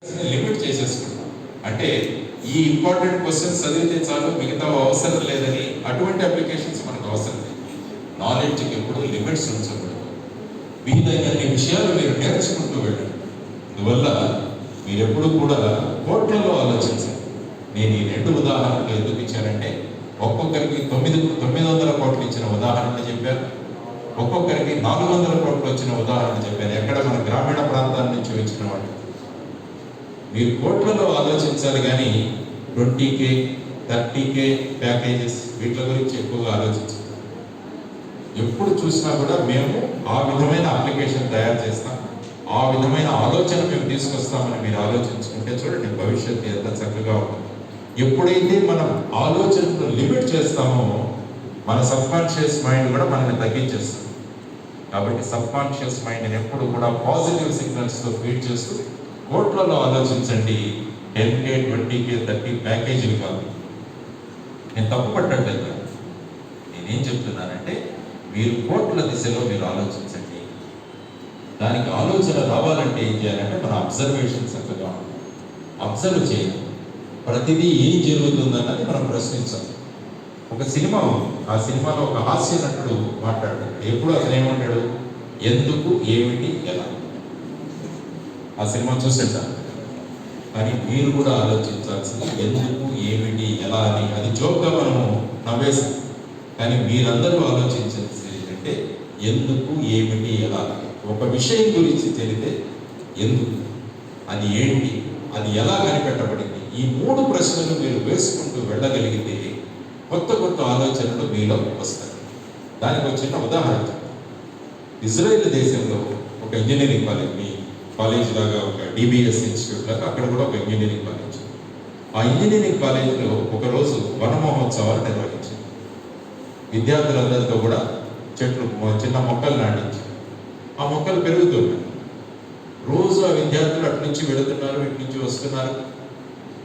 Limit చేసేసుకుంటాం. అంటే ఈ important questions చదివితే చాలు, మిగతా అవసరం లేదని అటువంటి అప్లికేషన్స్ మనకు అవసరం లేదు. నాలెడ్జ్కి ఎప్పుడు లిమిట్స్ ఉంచకూడదు. వీలైనన్ని విషయాలు మీరు నేర్చుకుంటూ వెళ్ళండి. అందువల్ల మీరు ఎప్పుడు కూడా కోట్లలో ఆలోచించండి. నేను ఈ 2 ఉదాహరణలు ఎందుకు ఇచ్చానంటే, ఒక్కొక్కరికి 900 కోట్లు ఇచ్చిన ఉదాహరణ చెప్పాను, ఒక్కొక్కరికి 400 కోట్లు వచ్చిన ఉదాహరణ చెప్పాను. ఎక్కడ మన గ్రామీణ ప్రాంతాల నుంచి వచ్చిన వాళ్ళు. మీరు కోట్లలో ఆలోచించాలి కానీ 20K 30K ప్యాకేజెస్ వీటి గురించి ఎక్కువగా ఆలోచించాలి. ఎప్పుడు చూసినా కూడా మేము ఆ విధమైన అప్లికేషన్ తయారు చేస్తాం, ఆ విధమైన ఆలోచన మేము తీసుకొస్తామని మీరు ఆలోచించుకుంటే చూడండి భవిష్యత్తు ఎంత చక్కగా ఉంటుంది. ఎప్పుడైతే మనం ఆలోచనను లిమిట్ చేస్తామో మన సబ్కాన్షియస్ మైండ్ కూడా మనల్ని తగ్గించేస్తుంది. కాబట్టి సబ్కాన్షియస్ మైండ్ని ఎప్పుడు కూడా పాజిటివ్ సిగ్నల్స్తో ఫీడ్ చేస్తూ కోట్లలో ఆలోచించండి. 10K 20K 30 ప్యాకేజీలు కాదు. నేను తప్పు పట్టట్లేదు. నేనేం చెప్తున్నానంటే మీరు కోట్ల దిశలో మీరు ఆలోచించండి. దానికి ఆలోచన రావాలంటే ఏం చేయాలంటే మన అబ్జర్వేషన్ చక్కగా అబ్జర్వ్ చేయాలి. ప్రతిదీ ఏం జరుగుతుందన్నది మనం ప్రశ్నించాలి. ఒక సినిమా, ఆ సినిమాలో ఒక హాస్య నటుడు మాట్లాడాడు. ఎప్పుడు అతను ఏమంటాడు, ఎందుకు, ఏమిటి, ఎలా. ఆ సినిమా చూసేద్దాం. కానీ మీరు కూడా ఆలోచించాల్సింది ఎందుకు, ఏమిటి, ఎలా అని. అది జోక్గా మనము నవ్వేసాం, కానీ మీరందరూ ఆలోచించాల్సింది ఏంటంటే ఎందుకు, ఏమిటి, ఎలా. ఒక విషయం గురించి తెలిస్తే ఎందుకు, అది ఏంటి, అది ఎలా కనిపెట్టబడింది, ఈ 3 ప్రశ్నలు మీరు వేసుకుంటూ వెళ్ళగలిగితే కొత్త కొత్త ఆలోచనలు మీలో వస్తాయి. దానికి ఒక చిన్న ఉదాహరణ. ఇజ్రాయెల్ దేశంలో ఒక ఇంజనీరింగ్ కాలేజ్ లాగా, ఒక DBS ఇన్స్టిట్యూట్ లాగా అక్కడ కూడా ఒక ఇంజనీరింగ్ కాలేజ్. ఆ ఇంజనీరింగ్ కాలేజీలో ఒకరోజు వన మహోత్సవాలు నిర్వహించారు. విద్యార్థులందరితో కూడా చెట్లు, చిన్న మొక్కలు నాటించారు. ఆ మొక్కలు పెరుగుతున్నాయి. రోజు ఆ విద్యార్థులు అటు నుంచి వెళుతున్నారు, ఇటు నుంచి వస్తున్నారు.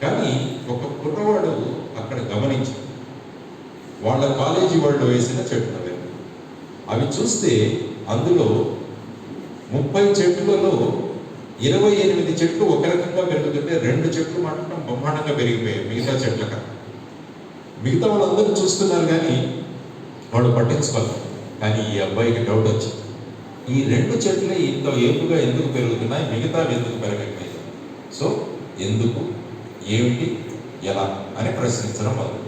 కానీ ఒక కుర్రవాడు అక్కడ గమనించారు వాళ్ళ కాలేజీ వాళ్ళు వేసిన చెట్లు అవి చూస్తే అందులో 30 చెట్లలో 28 చెట్లు ఒక రకంగా పెరుగుతుంటే 2 చెట్లు మాత్రం బ్రహ్మాండంగా పెరిగిపోయాయి మిగతా చెట్ల కన్నా. మిగతా వాళ్ళందరూ చూస్తున్నారు కానీ వాళ్ళు పట్టించుకోవాలి. కానీ ఈ అబ్బాయికి డౌట్ వచ్చింది, ఈ 2 చెట్లే ఇంత ఏపుగా ఎందుకు పెరుగుతున్నాయి, మిగతావి ఎందుకు పెరగట్లేదు. సో ఎందుకు, ఏమిటి, ఎలా అని ప్రశ్నించడం మొదలు.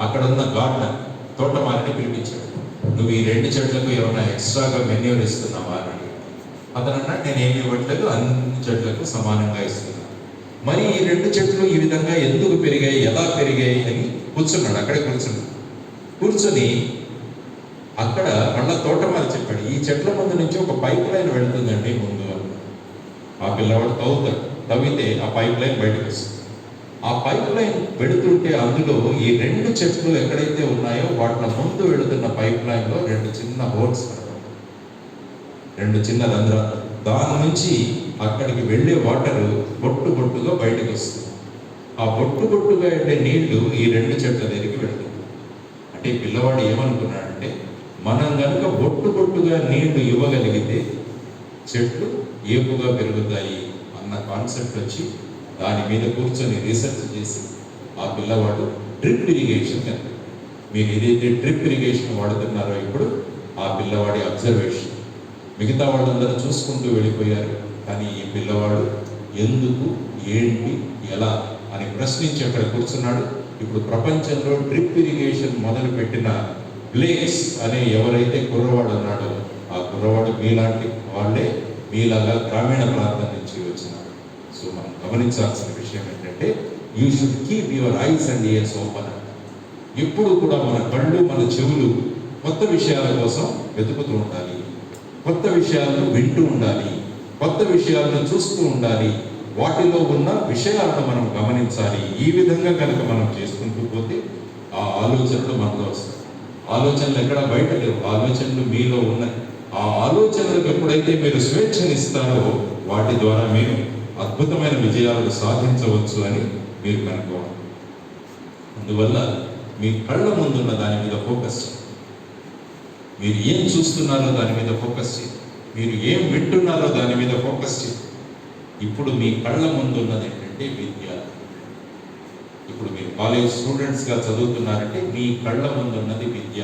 అక్కడ ఉన్న గార్డెనర్ తోటమాలిని పిలిపించాడు. నువ్వు ఈ 2 చెట్లకు ఏమైనా ఎక్స్ట్రాగా మెన్యూర్ ఇస్తున్నావా అని. అతను అన్నాడు, నేను ఏమి ఇవ్వట్లేదు, అన్ని చెట్లకు సమానంగా ఇస్తున్నాను. మరి ఈ 2 చెట్లు ఈ విధంగా ఎందుకు పెరిగాయి, ఎలా పెరిగాయి అని కూర్చున్నాడు. అక్కడే కూర్చొని అక్కడ మళ్ళా తోటమాలి చెప్పాడు, ఈ చెట్ల ముందు నుంచి ఒక పైప్ లైన్ వెళుతుందండి ముందు అని. ఆ పిల్లవాడు తవ్వితే ఆ పైప్ లైన్ బయటకు వస్తుంది. ఆ పైప్ లైన్ వెళుతుంటే అందులో ఈ 2 చెట్లు ఎక్కడైతే ఉన్నాయో వాటిని ముందు వెళుతున్న పైప్ లైన్లో 2 చిన్న హోల్స్, 2 చిన్న రంధ్రాలు. దాని నుంచి అక్కడికి వెళ్ళే వాటరు బొట్టుగా బయటకు వస్తుంది. ఆ బొట్టుగా వెళ్ళే నీళ్లు ఈ 2 చెట్ల దగ్గరికి వెళుతుంది. అంటే పిల్లవాడు ఏమనుకున్నాడంటే, మనం కనుక బొట్టుగా నీళ్లు ఇవ్వగలిగితే చెట్లు ఏపుగా పెరుగుతాయి అన్న కాన్సెప్ట్ వచ్చి దాని మీద కూర్చొని రీసెర్చ్ చేసి ఆ పిల్లవాడు డ్రిప్ ఇరిగేషన్ కనుక. మీరు ఏదైతే డ్రిప్ ఇరిగేషన్ వాడుతున్నారో ఇప్పుడు ఆ పిల్లవాడి అబ్జర్వేషన్. మిగతా వాళ్ళందరూ చూసుకుంటూ వెళ్ళిపోయారు, కానీ ఈ పిల్లవాడు ఎందుకు, ఏంటి, ఎలా అని ప్రశ్నించి అక్కడ కూర్చున్నాడు. ఇప్పుడు ప్రపంచంలో డ్రిప్ ఇరిగేషన్ మొదలు పెట్టిన బ్లేక్స్ అనే ఎవరైతే కుర్రవాడు ఉన్నాడో ఆ కుర్రవాడు మీలాంటి వాళ్ళే, మీలాగా గ్రామీణ ప్రాంతం నుంచి వచ్చినాడు. సో మనం గమనించాల్సిన విషయం ఏంటంటే, you should keep your eyes and years open. ఎప్పుడు కూడా మన కళ్ళు, మన చెవులు కొత్త విషయాల కోసం వెతుకుతూ ఉండాలి, కొత్త విషయాలను వింటూ ఉండాలి, కొత్త విషయాలను చూస్తూ ఉండాలి, వాటిలో ఉన్న విషయాలను మనం గమనించాలి. ఈ విధంగా కనుక మనం చేసుకుంటూ పోతే ఆ ఆలోచనలు మనలో వస్తాయి. ఆలోచనలు ఎక్కడ బయట లేవు, ఆలోచనలు మీలో ఉన్నాయి. ఆ ఆలోచనలకు ఎప్పుడైతే మీరు స్వేచ్ఛనిస్తారో వాటి ద్వారా మీరు అద్భుతమైన విజయాలను సాధించవచ్చు అని మీరు కనుక్కోవాలి. అందువల్ల మీ కళ్ళ ముందున్న దాని మీద ఫోకస్ చేయండి. మీరు ఏం చూస్తున్నారో దాని మీద ఫోకస్ చేయండి. మీరు ఏం వింటున్నారో దాని మీద ఫోకస్ చేయండి. ఇప్పుడు మీ కళ్ళ ముందు ఉన్నది ఏంటంటే విద్య. ఇప్పుడు మీరు కాలేజ్ స్టూడెంట్స్గా చదువుతున్నారంటే మీ కళ్ళ ముందు ఉన్నది విద్య.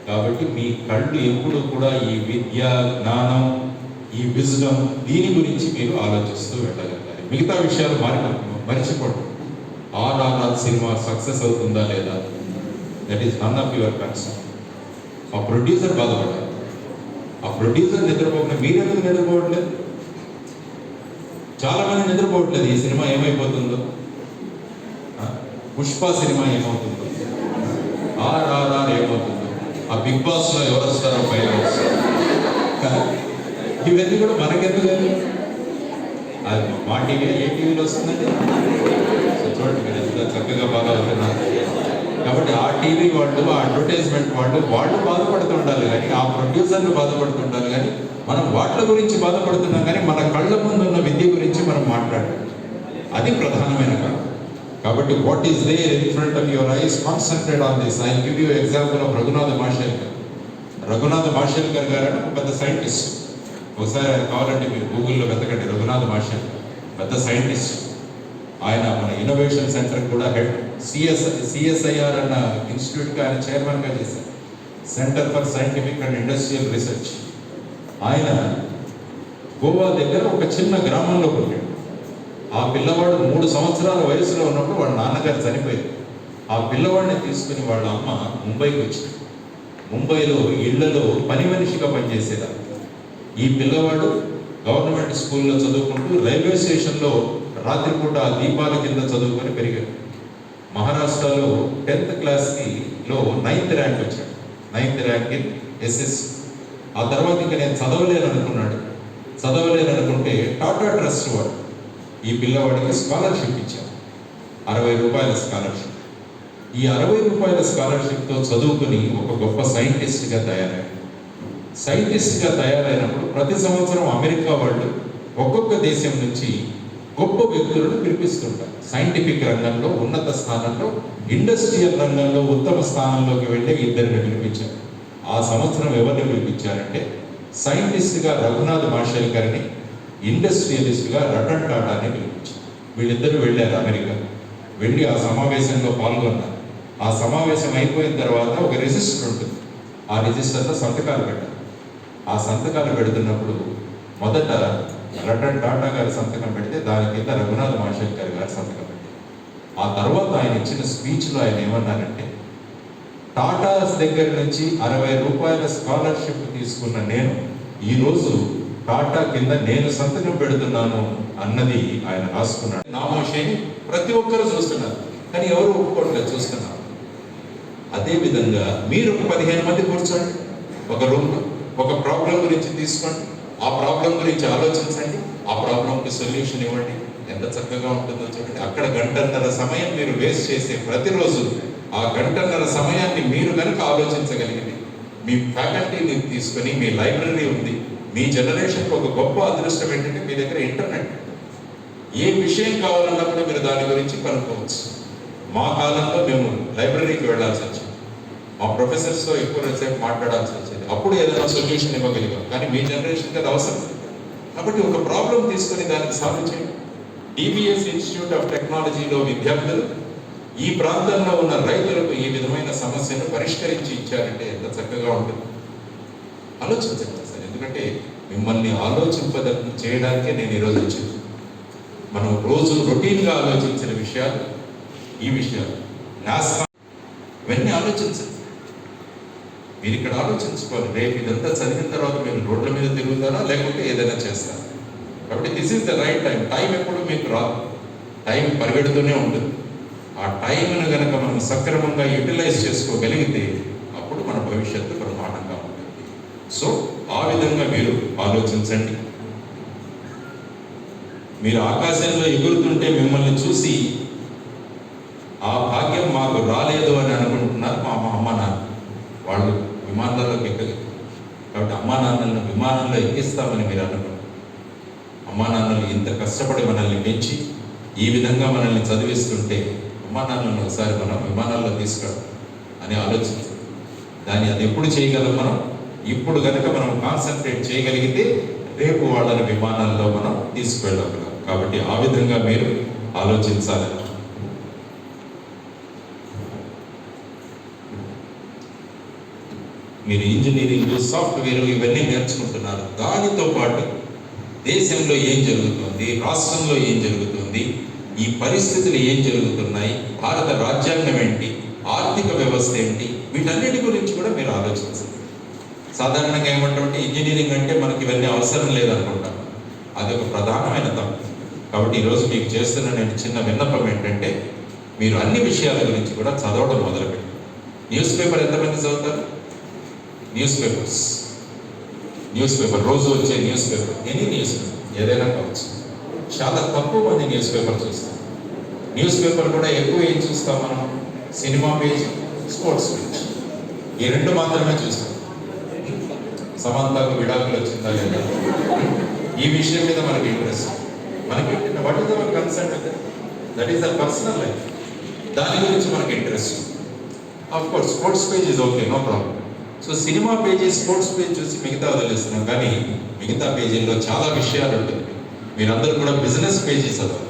కాబట్టి మీ కళ్ళు ఎప్పుడు కూడా ఈ విద్య, జ్ఞానం, ఈ విజ్డమ్, దీని గురించి మీరు ఆలోచిస్తూ వెళ్ళగలగాలి. మిగతా విషయాలు మర్చిపోండి. ఆర్ఆర్ఆర్ సినిమా సక్సెస్ అవుతుందా లేదా, that is none of your concern. ఆ ప్రొడ్యూసర్ బాధపడాలి. ఆ ప్రొడ్యూసర్ నిద్రపోకుండా మీరెందుకు నిద్రపోవట్లేదు? చాలా మంది నిద్రపోవట్లేదు. ఈ సినిమా ఏమైపోతుందో, పుష్ప సినిమా ఏమవుతుందో, ఆర్ఆర్ఆర్ ఏమవుతుందో, ఆ బిగ్ బాస్ లో ఎవరు వస్తారో పైన ఇవన్నీ కూడా మనకెందుకు? అది మా టీవీ, ఏ టీవీలో వస్తుందండి? చూడండి మీరు ఎంత చక్కగా బాగా అవుతున్నారు. కాబట్టి ఆ టీవీ వాళ్ళు, ఆ అడ్వర్టైజ్మెంట్ వాళ్ళు బాధపడుతుండాలి కానీ, ఆ ప్రొడ్యూసర్లు బాధపడుతుండాలి కానీ, మనం వాటి గురించి బాధపడుతున్నాం కానీ మన కళ్ళ ముందు ఉన్న విద్య గురించి మనం మాట్లాడాలి. అది ప్రధానమైన కారణం. కాబట్టి what is there in front of your eyes, concentrate on this. I give you example of Raghunath Mashelkar. Raghunath Mashelkar గారు ఒక పెద్ద సైంటిస్ట్. ఒకసారి ఆయన కావాలంటే మీరు గూగుల్లో వెతకండి. రఘునాథ మాషేల్కర్ పెద్ద సైంటిస్ట్. ఆయన మన ఇన్నోవేషన్ సెంటర్ కూడా హెడ్, సిఎస్ఐఆర్ అన్న ఇన్స్టిట్యూట్కి ఆయన చైర్మన్గా చేశారు, centre for scientific and industrial research. ఆయన గోవా దగ్గర ఒక చిన్న గ్రామంలో పుట్టాడు. ఆ పిల్లవాడు 3 సంవత్సరాల వయసులో ఉన్నప్పుడు వాళ్ళ నాన్నగారు చనిపోయారు. ఆ పిల్లవాడిని తీసుకుని వాళ్ళ అమ్మ ముంబైకి వచ్చింది. ముంబైలో ఇళ్లలో పని మనిషిగా పనిచేసేదా. ఈ పిల్లవాడు గవర్నమెంట్ స్కూల్లో చదువుకుంటూ రైల్వే స్టేషన్లో రాత్రిపూట దీపాల కింద చదువుకొని పెరిగాడు. మహారాష్ట్రలో 10th క్లాస్లో 9th ర్యాంక్ వచ్చాడు. 9th rank in SS. ఆ తర్వాత ఇంకా నేను చదవలేననుకుంటే టాటా ట్రస్ట్ వాడు ఈ పిల్లవాడికి స్కాలర్షిప్ ఇచ్చారు. 60 రూపాయల స్కాలర్షిప్. ఈ 60 రూపాయల స్కాలర్షిప్తో చదువుకుని ఒక గొప్ప సైంటిస్ట్గా తయారయ్యాడు. సైంటిస్ట్గా తయారైనప్పుడు ప్రతి సంవత్సరం అమెరికా వాళ్ళు ఒక్కొక్క దేశం నుంచి గొప్ప వ్యక్తులను పిలిపిస్తుంటారు. సైంటిఫిక్ రంగంలో ఉన్నత స్థానంలో, ఇండస్ట్రియల్ రంగంలో ఉత్తమ స్థానంలోకి వెళ్ళి 2 పిలిపించారు. ఆ సంవత్సరం ఎవరిని పిలిపించారంటే సైంటిస్ట్గా రఘునాథ్ మాషేల్కర్ని, ఇండస్ట్రియలిస్ట్గా రతన్ టాటాని పిలిపించారు. వీళ్ళిద్దరూ వెళ్ళారు అమెరికా. వెళ్ళి ఆ సమావేశంలో పాల్గొన్నారు. ఆ సమావేశం అయిపోయిన తర్వాత ఒక రిజిస్టర్ ఉంటుంది. ఆ రిజిస్టర్లో సంతకాలు పెట్టారు. ఆ సంతకాలు పెడుతున్నప్పుడు మొదట రతన్ టాటా గారి సంతకం పెడితే దాని కింద రఘునాథ్ మాషేల్కర్ గారి సంతకం పెట్టారు. ఆ తర్వాత ఆయన ఇచ్చిన స్పీచ్లో ఆయన ఏమన్నారంటే, టాటాస్ దగ్గర నుంచి 60 రూపాయల స్కాలర్షిప్ తీసుకున్న నేను ఈరోజు టాటా కింద నేను సంతకం పెడుతున్నాను అన్నది ఆయన రాసుకున్నాడు. నామోషేని ప్రతి ఒక్కరు చూస్తున్నారు కానీ ఎవరు ఒప్పుకోవట్లేదు, చూస్తున్నారు. అదేవిధంగా మీరు 15 మంది కూర్చోండి ఒక రూమ్లో, ఒక ప్రాబ్లం గురించి తీసుకోండి, ఆ ప్రాబ్లం గురించి ఆలోచించండి, ఆ ప్రాబ్లంకి సొల్యూషన్ ఇవ్వండి. ఎంత చక్కగా ఉంటుందో చూడండి. అక్కడ 1.5 సమయం మీరు వేస్ట్ చేసే ప్రతిరోజు ఆ 1.5 సమయాన్ని మీరు కనుక ఆలోచించగలిగితే, మీ ఫ్యాకల్టీని తీసుకొని, మీ లైబ్రరీ ఉంది, మీ జనరేషన్కి ఒక గొప్ప అదృష్టం ఏంటంటే మీ దగ్గర ఇంటర్నెట్. ఏ విషయం కావాలన్నా కూడా మీరు దాని గురించి కనుక్కోవచ్చు. మా కాలంలో మేము లైబ్రరీకి వెళ్ళాల్సి వచ్చింది, మా ప్రొఫెసర్స్తో ఎక్కువసేపు మాట్లాడాల్సి వచ్చేది, అప్పుడు ఏదైనా సొల్యూషన్ ఇవ్వగలిగాం. కానీ మీ జనరేషన్కి అది అవసరం. కాబట్టి ఒక ప్రాబ్లం తీసుకొని దానికి సాల్వ్ చేయండి. డిబిఎస్ ఇన్స్టిట్యూట్ ఆఫ్ టెక్నాలజీలో విద్యార్థులు ఈ ప్రాంతంలో ఉన్న రైతులకు ఈ విధమైన సమస్యను పరిష్కరించి ఇచ్చారంటే ఎంత చక్కగా ఉంటుంది. ఆలోచించండి సార్, ఎందుకంటే మిమ్మల్ని చేయడానికే నేను ఈరోజు వచ్చింది. మనం రోజు రొటీన్గా ఆలోచించిన విషయాలు, ఈ విషయాలు ఇవన్నీ ఆలోచించండి. మీరు ఇక్కడ ఆలోచించుకోవాలి, రేపు ఇదంతా చదివిన తర్వాత మీరు రోడ్ల మీద తిరుగుతారా లేకుంటే ఏదైనా చేస్తారా. కాబట్టి this is the right time. Time ఎప్పుడు మీకు రాదు, టైం పరిగెడుతూనే ఉంటుంది. ఆ టైంను కనుక మనం సక్రమంగా యూటిలైజ్ చేసుకోగలిగితే అప్పుడు మన భవిష్యత్తు బ్రహ్మాండంగా ఉంటుంది. సో ఆ విధంగా మీరు ఆలోచించండి. మీరు ఆకాశంలో ఎగురుతుంటే మిమ్మల్ని చూసి ఆ భాగ్యం మాకు రాలేదు అని అనుకుంటున్నారు మా అమ్మ నాన్న. వాళ్ళు విమానాల్లోకి ఎక్కలేదు కాబట్టి అమ్మా నాన్నలను విమానంలో ఎక్కిస్తామని మీరు అనుకుంటారు. అమ్మా నాన్నలు ఇంత కష్టపడి మనల్ని పెంచి ఈ విధంగా మనల్ని చదివిస్తుంటే అమ్మా నాన్నలను ఒకసారి మనం విమానాల్లో తీసుకెళ్ళాం అని ఆలోచించాం. అది ఎప్పుడు చేయగలం మనం? ఇప్పుడు కనుక మనం కాన్సన్ట్రేట్ చేయగలిగితే రేపు వాళ్ళని విమానాల్లో మనం తీసుకువెళ్ళగలం. కాబట్టి ఆ విధంగా మీరు ఆలోచించాలి. మీరు ఇంజనీరింగ్, సాఫ్ట్వేర్ ఇవన్నీ నేర్చుకుంటున్నారు. దానితో పాటు దేశంలో ఏం జరుగుతుంది, రాష్ట్రంలో ఏం జరుగుతుంది, ఈ పరిస్థితులు ఏం జరుగుతున్నాయి, భారత రాజ్యాంగం ఏంటి, ఆర్థిక వ్యవస్థ ఏంటి, వీటన్నిటి గురించి కూడా మీరు ఆలోచించాలి. సాధారణంగా ఏమంటే ఇంజనీరింగ్ అంటే మనకి ఇవన్నీ అవసరం లేదనుకుంటాం. అది ఒక ప్రధానమైన తప్పు. కాబట్టి ఈరోజు మీకు చేస్తున్న నేను చిన్న విన్నపం ఏంటంటే మీరు అన్ని విషయాల గురించి కూడా చదవడం మొదలుపెట్టి. న్యూస్ పేపర్ ఎంతమంది చదువుతారు? న్యూస్ పేపర్ రోజు వచ్చే news paper, any news paper ఏదైనా కావచ్చు. చాలా తక్కువ మంది న్యూస్ పేపర్ చూస్తాం. న్యూస్ పేపర్ కూడా ఎక్కువ ఏం చూస్తాం మనం? సినిమా పేజ్, స్పోర్ట్స్ పేజ్, ఈ రెండు మాత్రమే చూస్తాం. సమంతకు విడాకులు వచ్చిందా లేదా, ఈ విషయం మీద మనకి ఇంట్రెస్ట్. మనకి what is our concern with that is the personal life, దాని గురించి మనకి interest. Of course sports page is okay, no problem. So cinema page, sports page చూసి మిగతా వదిలేస్తున్నాం, కానీ మిగతా పేజీల్లో చాలా విషయాలు ఉంటుంది. మీరందరూ కూడా బిజినెస్ పేజీ చదవాలి.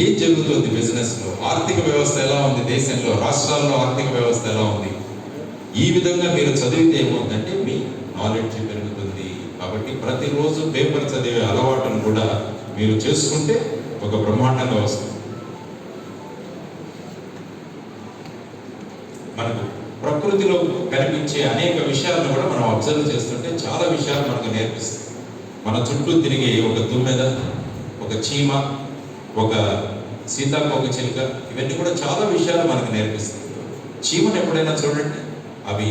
ఏం జరుగుతుంది బిజినెస్లో, ఆర్థిక వ్యవస్థ ఎలా ఉంది దేశంలో, రాష్ట్రాల్లో ఆర్థిక వ్యవస్థ ఎలా ఉంది, ఈ విధంగా మీరు చదివితే ఏమవుతుందంటే మీ నాలెడ్జ్ పెరుగుతుంది. కాబట్టి ప్రతిరోజు పేపర్ చదివే అలవాటును కూడా మీరు చేసుకుంటే ఒక బ్రహ్మాండంగా వస్తుంది. మనకు ప్రకృతిలో కనిపించే అనేక విషయాలను కూడా మనం అబ్జర్వ్ చేస్తుంటే చాలా విషయాలు మనకు నేర్పిస్తాయి. మన చుట్టూ తిరిగే ఒక తుమ్మెద, ఒక చీమ, ఒక సీతాకోక చిలుక, ఇవన్నీ కూడా చాలా విషయాలు మనకు నేర్పిస్తాయి. చీమను ఎప్పుడైనా చూడండి, అవి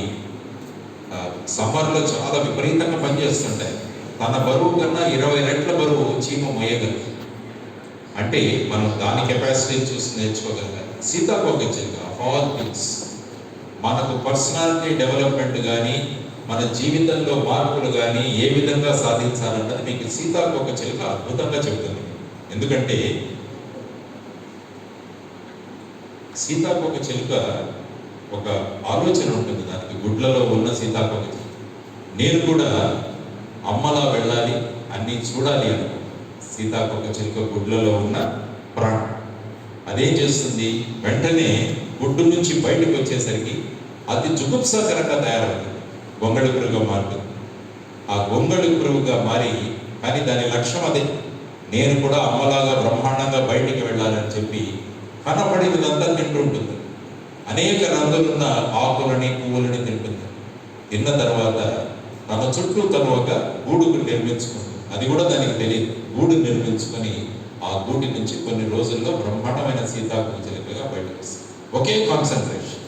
సమ్మర్లో చాలా విపరీతంగా పనిచేస్తుంటాయి. తన బరువు కన్నా 20 రెట్ల బరువు చీమ మోయగలదు. అంటే మనం దాని కెపాసిటీని చూసి నేర్చుకోగలగాలి. సీతాకోక చిలుక ఆఫ్ ఆల్ థింగ్స్ మనకు పర్సనాలిటీ డెవలప్మెంట్ కానీ మన జీవితంలో మార్పులు కానీ ఏ విధంగా సాధించాలన్నది మీకు సీతాకోక చిలుక అద్భుతంగా చెబుతుంది. ఎందుకంటే సీతాకోక చిలుక ఒక ఆలోచన ఉంటుంది దానికి, గుడ్లలో ఉన్న సీతాకోక చిలుక. నేను కూడా అమ్మలా వెళ్ళాలి, అన్నీ చూడాలి అనుకో. సీతాకోక చిలుక గుడ్లలో ఉన్న ప్రాణం అదేం చేస్తుంది, వెంటనే గుడ్డు నుంచి బయటకు వచ్చేసరికి అతి జుగుప్సాకరంగా తయారవుతుంది, గొంగళి పురుగుగా మారుతుంది. ఆ గొంగళి పురుగుగా మారి, కానీ దాని లక్ష్యం అదే, నేను కూడా అమ్మలాగా బ్రహ్మాండంగా బయటికి వెళ్ళాలని చెప్పి కనపడినంతా తింటుంటుంది. అనేక రంగులున్న ఆకులని, పువ్వులని తింటుంది. తిన్న తర్వాత తన చుట్టూ తను ఒక గూడుకు నిర్మించుకుంటుంది. అది కూడా దానికి తెలియదు. గూడు నిర్మించుకొని ఆ గూటి నుంచి కొన్ని రోజుల్లో బ్రహ్మాండమైన సీతాకోక చిలుకగా బయటకు వస్తుంది. ఒకే కాన్సన్ట్రేషన్,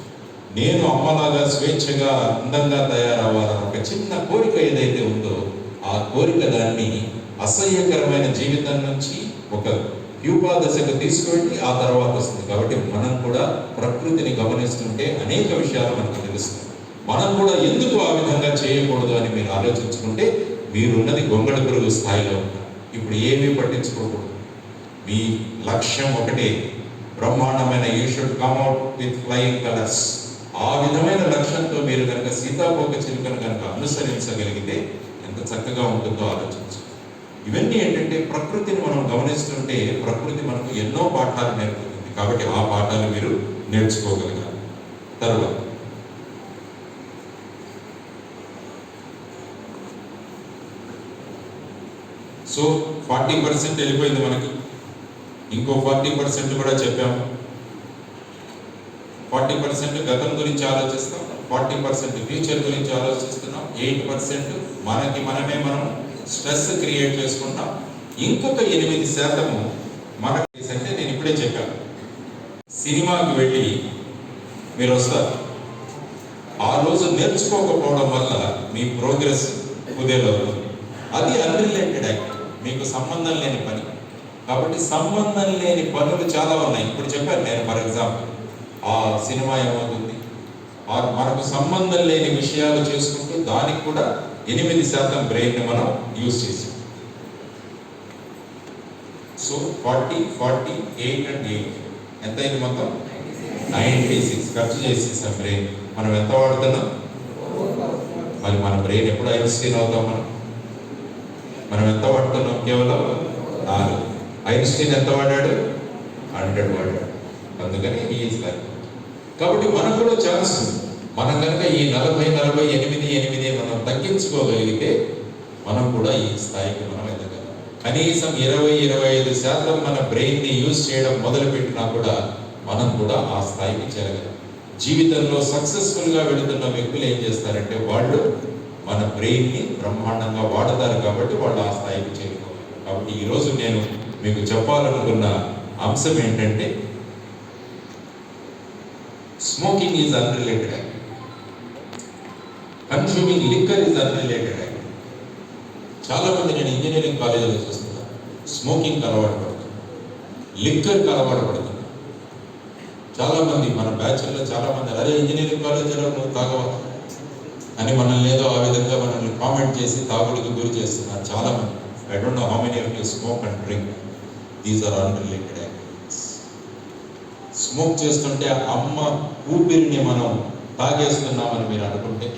నేను అమ్మలాగా స్వేచ్ఛగా అందంగా తయారవ్వాలని ఒక చిన్న కోరిక ఏదైతే ఉందో, ఆ కోరిక దాన్ని అసహ్యకరమైన జీవితం నుంచి ఒక హ్యూపా దశకు తీసుకువెళ్ళి ఆ తర్వాత వస్తుంది. కాబట్టి మనం కూడా ప్రకృతిని గమనిస్తుంటే అనేక విషయాలు మనకు తెలుస్తుంది. మనం కూడా ఎందుకు ఆ విధంగా చేయకూడదు అని మీరు ఆలోచించుకుంటే మీరున్నది గొంగళి పురుగు స్థాయిలో ఉంటారు. ఇప్పుడు ఏమీ పట్టించుకోకూడదు. మీ లక్ష్యం ఒకటే, బ్రహ్మాండమైన you should come out with flying colours. ఆ విధమైన లక్ష్యంతో మీరు కనుక సీతాకోక చిలుకను కనుక అనుసరించగలిగితే ఎంత చక్కగా ఉంటుందో ఆలోచించు. ఇవన్నీ ఏంటంటే ప్రకృతిని మనం గమనిస్తుంటే ప్రకృతి మనకు ఎన్నో పాఠాలు నేర్పుతుంది. కాబట్టి ఆ పాఠాలు మీరు నేర్చుకోగలగాలి. తర్వాత సో 40% వెళ్ళిపోయింది మనకి. ఇంకో 40% కూడా చెప్పాము. 40% గతం గురించి ఆలోచిస్తాం, 40% ఫ్యూచర్ గురించి ఆలోచిస్తున్నాం, 8% మనకి మనం స్ట్రెస్ క్రియేట్ చేసుకుంటాం. ఇంకొక 8% మనకి అంటే నేను ఇప్పుడే చెప్పాను, సినిమాకి వెళ్ళి మీరు వస్తారు. ఆ రోజు నేర్చుకోకపోవడం వల్ల మీ ప్రోగ్రెస్ కుదేలో, అది అన్రిలేటెడ్ యాక్టివిటీ, మీకు సంబంధం లేని పని. కాబట్టి సంబంధం లేని పనులు చాలా ఉన్నాయి. ఇప్పుడు చెప్పాను నేను, ఫర్ ఎగ్జాంపుల్ ఆ సినిమా ఏమవుతుంది, మనకు సంబంధం లేని విషయాలు చేసుకుంటూ దానికి కూడా 8% బ్రెయిన్ మనం యూజ్ చేసాం. సో 40, 8 and 8 ఎంత అయింది మొత్తం? 96 ఖర్చు చేసేసాం బ్రెయిన్. మనం ఎంత వాడుతున్నాం? మరి మన బ్రెయిన్ ఎప్పుడు ఐన్స్టీన్ అవుతాం? మనం ఎంత వాడుతున్నాం? కేవలం 4. ఐన్స్టీన్ ఎంత వాడాడు? 100 వాడాడు. అందుకని ఈజ్ లైక్. కాబట్టి మనకు కూడా ఛాన్స్ ఉంది. మనం కనుక ఈ 40-40-8 మనం తగ్గించుకోగలిగితే మనం కూడా ఈ స్థాయికి మనం ఎదగలం. కనీసం 20-25% మన బ్రెయిన్ని యూజ్ చేయడం మొదలుపెట్టినా కూడా మనం కూడా ఆ స్థాయికి చేరగలం. జీవితంలో సక్సెస్ఫుల్గా వెళుతున్న వ్యక్తులు ఏం చేస్తారంటే వాళ్ళు మన బ్రెయిన్ని బ్రహ్మాండంగా వాడతారు కాబట్టి వాళ్ళు ఆ స్థాయికి చేరుకోవాలి. కాబట్టి ఈరోజు నేను మీకు చెప్పాలనుకున్న అంశం ఏంటంటే smoking is unrelated act, consuming liquor is unrelated act. చాలా మంది నేను ఇంజనీరింగ్ కాలేజీలో చూస్తున్నాను, స్మోకింగ్ అలవాటు పడుతున్నారు, లిక్కర్కి అలవాటు పడుతున్నారు. చాలా మంది మన బ్యాచ్లో చాలా మంది అదే ఇంజనీరింగ్ కాలేజీలో నువ్వు తాగవా అని మనల్ని ఏదో ఆ విధంగా మనల్ని కామెంట్ చేసి తాగుడికి గురి చేస్తున్నారు చాలా మంది. I don't know how many of you smoke and drink. These are unrelated activities. Smoke చేస్తుంటే అమ్మ ఊపిరిని మనం తాగేస్తున్నామని మీరు అనుకుంటే,